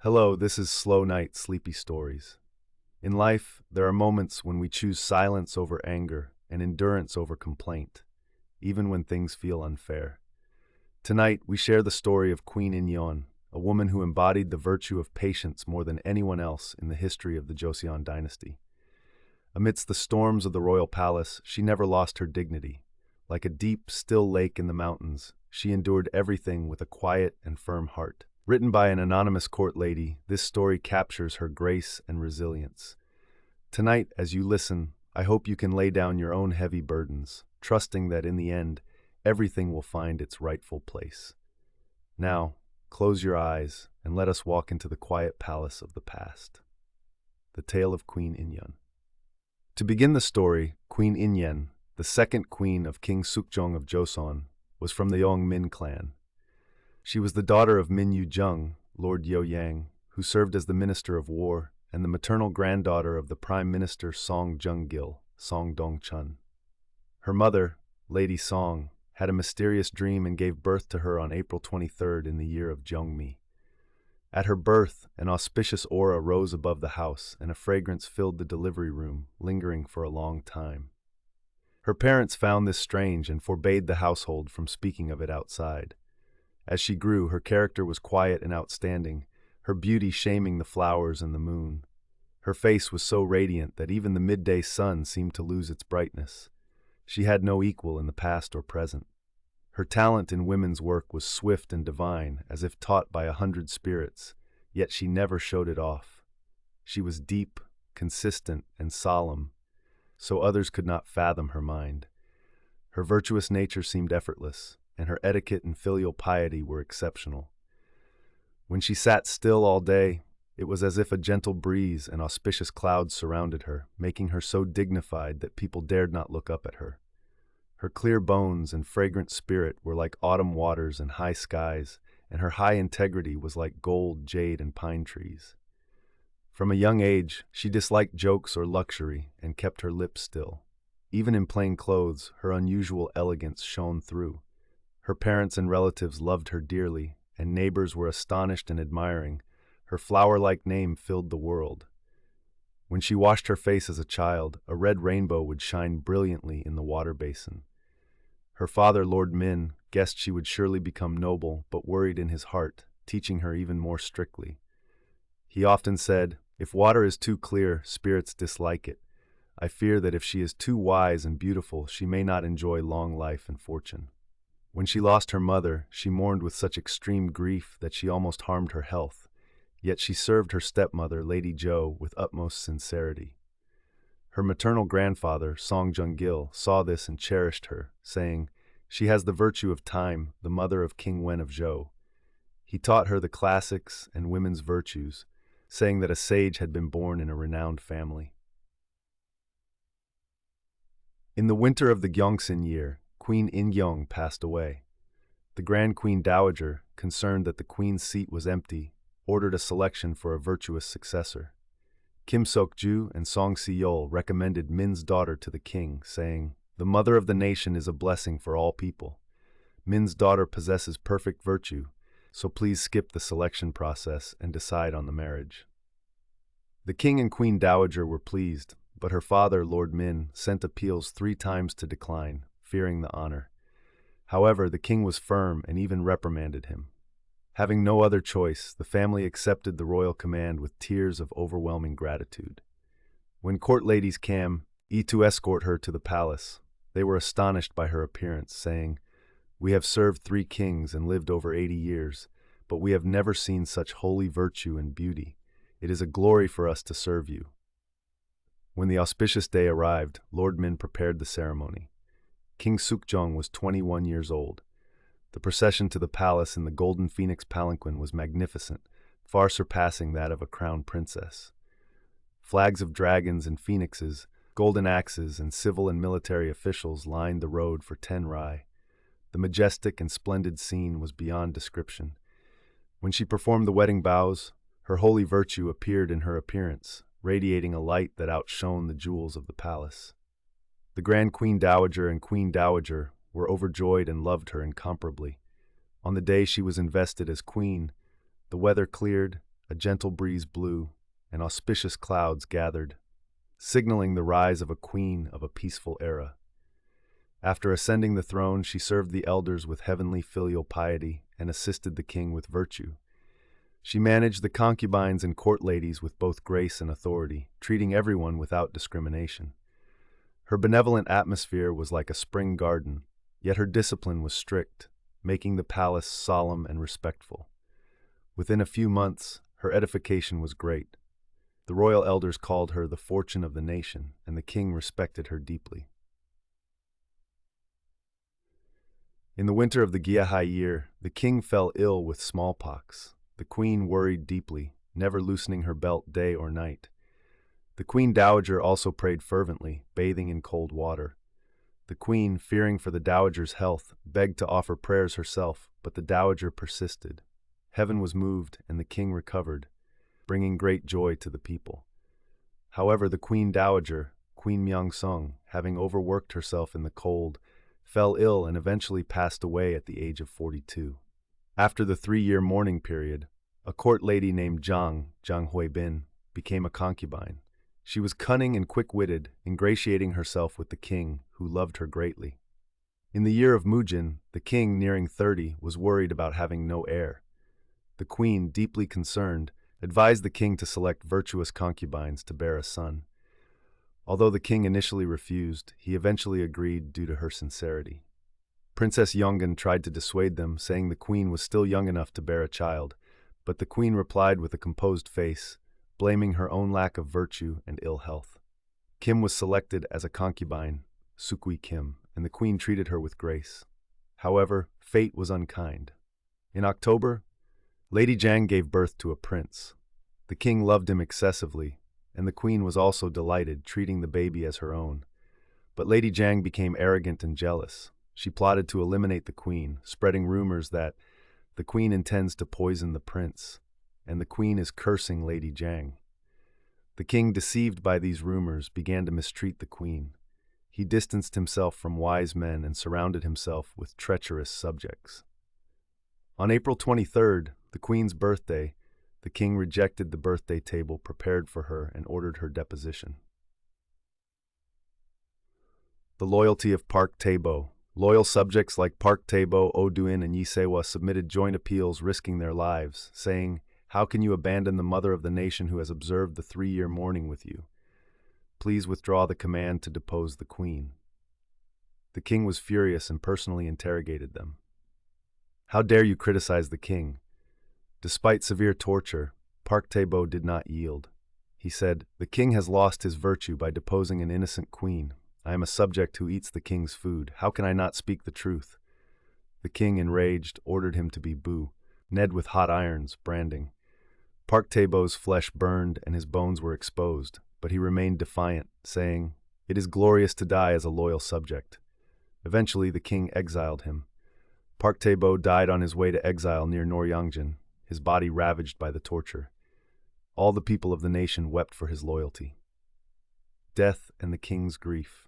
Hello, this is Slow Night Sleepy Stories. In life, there are moments when we choose silence over anger and endurance over complaint, even when things feel unfair. Tonight, we share the story of Queen Inhyeon, a woman who embodied the virtue of patience more than anyone else in the history of the Joseon Dynasty. Amidst the storms of the royal palace, she never lost her dignity. Like a deep, still lake in the mountains, she endured everything with a quiet and firm heart. Written by an anonymous court lady, this story captures her grace and resilience. Tonight, as you listen, I hope you can lay down your own heavy burdens, trusting that in the end, everything will find its rightful place. Now, close your eyes and let us walk into the quiet palace of the past. The tale of Queen Inhyeon. To begin the story, Queen Inhyeon, the second queen of King Seokjong of Joseon, was from the Yeongmin clan. She was the daughter of Min Yu-jung, Lord Yeoyang, who served as the Minister of War, and the maternal granddaughter of the Prime Minister Song Jung-gil, Song Dong-chun. Her mother, Lady Song, had a mysterious dream and gave birth to her on April 23rd in the year of Jeongmi. At her birth, an auspicious aura rose above the house, and a fragrance filled the delivery room, lingering for a long time. Her parents found this strange and forbade the household from speaking of it outside. As she grew, her character was quiet and outstanding, her beauty shaming the flowers and the moon. Her face was so radiant that even the midday sun seemed to lose its brightness. She had no equal in the past or present. Her talent in women's work was swift and divine, as if taught by 100 spirits, yet she never showed it off. She was deep, consistent, and solemn, so others could not fathom her mind. Her virtuous nature seemed effortless, and her etiquette and filial piety were exceptional. When she sat still all day, it was as if a gentle breeze and auspicious clouds surrounded her, making her so dignified that people dared not look up at her. Her clear bones and fragrant spirit were like autumn waters and high skies, and her high integrity was like gold, jade, and pine trees. From a young age, she disliked jokes or luxury and kept her lips still. Even in plain clothes, her unusual elegance shone through. Her parents and relatives loved her dearly, and neighbors were astonished and admiring. Her flower-like name filled the world. When she washed her face as a child, a red rainbow would shine brilliantly in the water basin. Her father, Lord Min, guessed she would surely become noble, but worried in his heart, teaching her even more strictly. He often said, "If water is too clear, spirits dislike it. I fear that if she is too wise and beautiful, she may not enjoy long life and fortune." When she lost her mother, she mourned with such extreme grief that she almost harmed her health, yet she served her stepmother, Lady Jo, with utmost sincerity. Her maternal grandfather, Song Jung-gil, saw this and cherished her, saying, "She has the virtue of time, the mother of King Wen of Zhou." He taught her the classics and women's virtues, saying that a sage had been born in a renowned family. In the winter of the Gyeongsin year, Queen Inhyeon passed away. The Grand Queen Dowager, concerned that the queen's seat was empty, ordered a selection for a virtuous successor. Kim Sok-ju and Song Si-yeol recommended Min's daughter to the king, saying, "The mother of the nation is a blessing for all people. Min's daughter possesses perfect virtue, so please skip the selection process and decide on the marriage." The king and queen dowager were pleased, but her father, Lord Min, sent appeals 3 times to decline, fearing the honor. However, the king was firm and even reprimanded him. Having no other choice, the family accepted the royal command with tears of overwhelming gratitude. When court ladies came to escort her to the palace, they were astonished by her appearance, saying, "We have served 3 kings and lived over 80 years, but we have never seen such holy virtue and beauty. It is a glory for us to serve you." When the auspicious day arrived, Lord Min prepared the ceremony. King Seokjong was 21 years old. The procession to the palace in the golden phoenix palanquin was magnificent, far surpassing that of a crowned princess. Flags of dragons and phoenixes, golden axes, and civil and military officials lined the road for 10 rai. The majestic and splendid scene was beyond description. When she performed the wedding vows, her holy virtue appeared in her appearance, radiating a light that outshone the jewels of the palace. The Grand Queen Dowager and Queen Dowager were overjoyed and loved her incomparably. On the day she was invested as queen, the weather cleared, a gentle breeze blew, and auspicious clouds gathered, signaling the rise of a queen of a peaceful era. After ascending the throne, she served the elders with heavenly filial piety and assisted the king with virtue. She managed the concubines and court ladies with both grace and authority, treating everyone without discrimination. Her benevolent atmosphere was like a spring garden, yet her discipline was strict, making the palace solemn and respectful. Within a few months, her edification was great. The royal elders called her the fortune of the nation, and the king respected her deeply. In the winter of the Gyahai year, the king fell ill with smallpox. The queen worried deeply, never loosening her belt day or night. The queen dowager also prayed fervently, bathing in cold water. The queen, fearing for the dowager's health, begged to offer prayers herself, but the dowager persisted. Heaven was moved, and the king recovered, bringing great joy to the people. However, the queen dowager, Queen Myeong-sung, having overworked herself in the cold, fell ill and eventually passed away at the age of 42. After the 3-year mourning period, a court lady named Jang Hui-bin, became a concubine. She was cunning and quick-witted, ingratiating herself with the king, who loved her greatly. In the year of Mujin, the king, nearing 30, was worried about having no heir. The queen, deeply concerned, advised the king to select virtuous concubines to bear a son. Although the king initially refused, he eventually agreed due to her sincerity. Princess Yeongun tried to dissuade them, saying the queen was still young enough to bear a child, but the queen replied with a composed face, blaming her own lack of virtue and ill health. Kim was selected as a concubine, Sukwi Kim, and the queen treated her with grace. However, fate was unkind. In October, Lady Jang gave birth to a prince. The king loved him excessively, and the queen was also delighted, treating the baby as her own. But Lady Jang became arrogant and jealous. She plotted to eliminate the queen, spreading rumors that the queen intends to poison the prince, and the queen is cursing Lady Jang. The king, deceived by these rumors, began to mistreat the queen. He distanced himself from wise men and surrounded himself with treacherous subjects. On April 23rd, the queen's birthday, the king rejected the birthday table prepared for her and ordered her deposition. The loyalty of Park Tae-bo. Loyal subjects like Park Tae-bo, Oh Do-in, and Yi Se-wa submitted joint appeals risking their lives, saying, "How can you abandon the mother of the nation who has observed the 3-year mourning with you? Please withdraw the command to depose the queen." The king was furious and personally interrogated them. "How dare you criticize the king?" Despite severe torture, Park Tae-bo did not yield. He said, "The king has lost his virtue by deposing an innocent queen. I am a subject who eats the king's food. How can I not speak the truth?" The king, enraged, ordered him to be Ned with hot irons, branding. Park Tae-bo's flesh burned and his bones were exposed, but he remained defiant, saying, "It is glorious to die as a loyal subject." Eventually, the king exiled him. Park Tae-bo died on his way to exile near Noryangjin, his body ravaged by the torture. All the people of the nation wept for his loyalty. Death and the king's grief.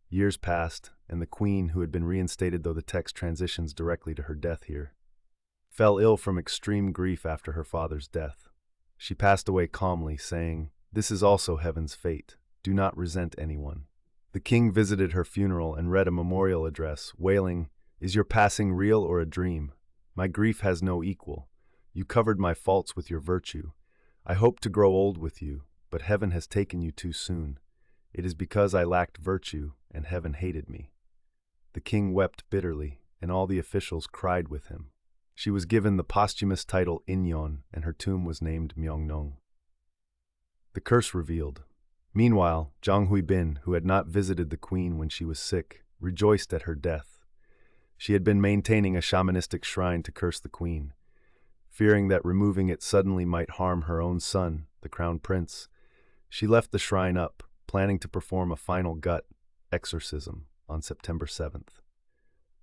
Years passed, and the queen, who had been reinstated though the text transitions directly to her death here, fell ill from extreme grief after her father's death. She passed away calmly, saying, "This is also heaven's fate. Do not resent anyone." The king visited her funeral and read a memorial address, wailing, "Is your passing real or a dream? My grief has no equal. You covered my faults with your virtue. I hoped to grow old with you, but heaven has taken you too soon. It is because I lacked virtue, and heaven hated me." The king wept bitterly, and all the officials cried with him. She was given the posthumous title Inhyeon, and her tomb was named Myeongnong. The curse revealed. Meanwhile, Jang Hui-bin, who had not visited the queen when she was sick, rejoiced at her death. She had been maintaining a shamanistic shrine to curse the queen. Fearing that removing it suddenly might harm her own son, the crown prince, she left the shrine up, planning to perform a final gut exorcism on September 7th.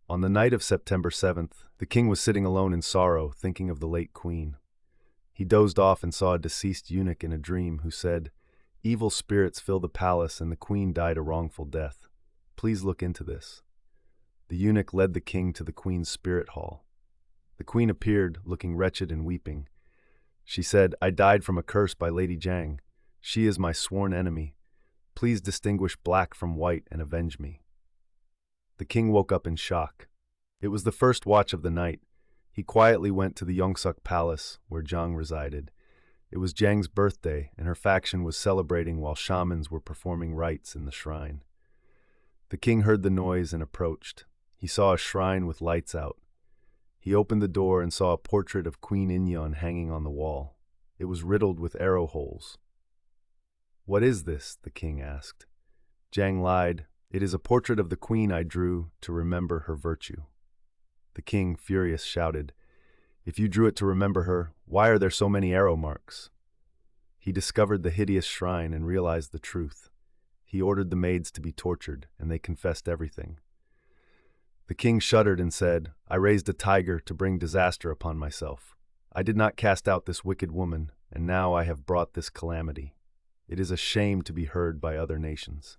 On the night of September 7th, the king was sitting alone in sorrow, thinking of the late queen. He dozed off and saw a deceased eunuch in a dream who said, "Evil spirits fill the palace and the queen died a wrongful death. Please look into this." The eunuch led the king to the queen's spirit hall. The queen appeared, looking wretched and weeping. She said, "I died from a curse by Lady Jang. She is my sworn enemy. Please distinguish black from white and avenge me." The king woke up in shock. It was the first watch of the night. He quietly went to the Yongseok Palace, where Jang resided. It was Jang's birthday, and her faction was celebrating while shamans were performing rites in the shrine. The king heard the noise and approached. He saw a shrine with lights out. He opened the door and saw a portrait of Queen Inhyeon hanging on the wall. It was riddled with arrow holes. "What is this?" the king asked. Jang lied. "It is a portrait of the queen I drew to remember her virtue." The king, furious, shouted, "If you drew it to remember her, why are there so many arrow marks?" He discovered the hideous shrine and realized the truth. He ordered the maids to be tortured, and they confessed everything. The king shuddered and said, "I raised a tiger to bring disaster upon myself. I did not cast out this wicked woman, and now I have brought this calamity. It is a shame to be heard by other nations."